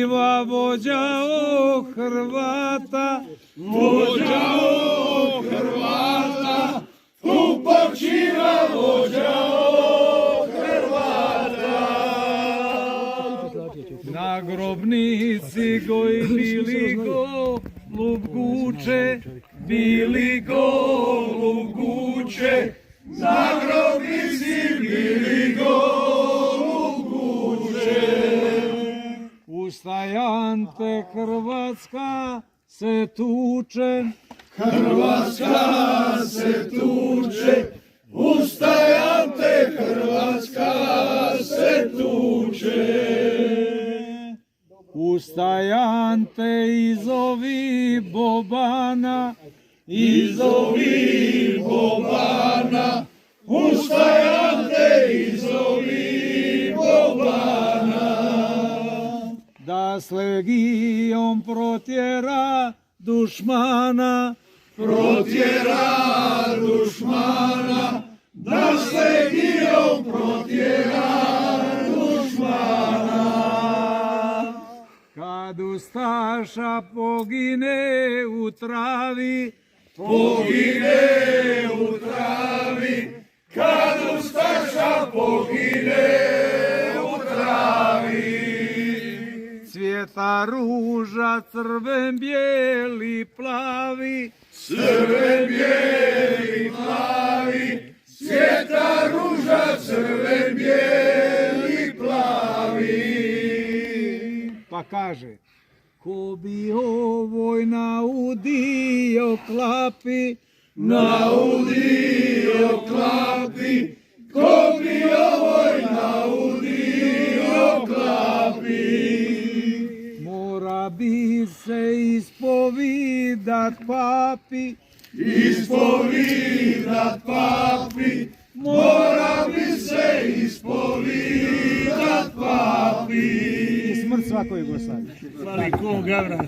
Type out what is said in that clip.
vođa o Hrvata, vođa o Hrvata, tu počiva vođa o Hrvata. Na grobnici goj bili golub guče, bili golub guče, na grobnici bili golub guče. Ustajante Hrvatska se tuče, Hrvatska se tuče, ustajante Hrvatska se tuče. Ustajante izovi Bobana, izovi Bobana, ustajante izovi Bobana. Da s legijom protjera dušmana, protjera dušmana, da s legijom protjera dušmana. Kad ustaša pogine u travi, pogine u travi, kad ustaša pogine u travi. Cvjeta ruža crven, bijeli, plavi, crven, bijeli, plavi, cvjeta ruža crven, bijeli, plavi. Pa kaže, ko bi ovoj naudio klapi, naudio klapi, ko bi ovoj naudio klapi. Mora bi se ispovidat papi, ispovidat papi, mora bi se ispovidat papi. I smrt svakoj Jugoslaviji. Hvali ko Gavran.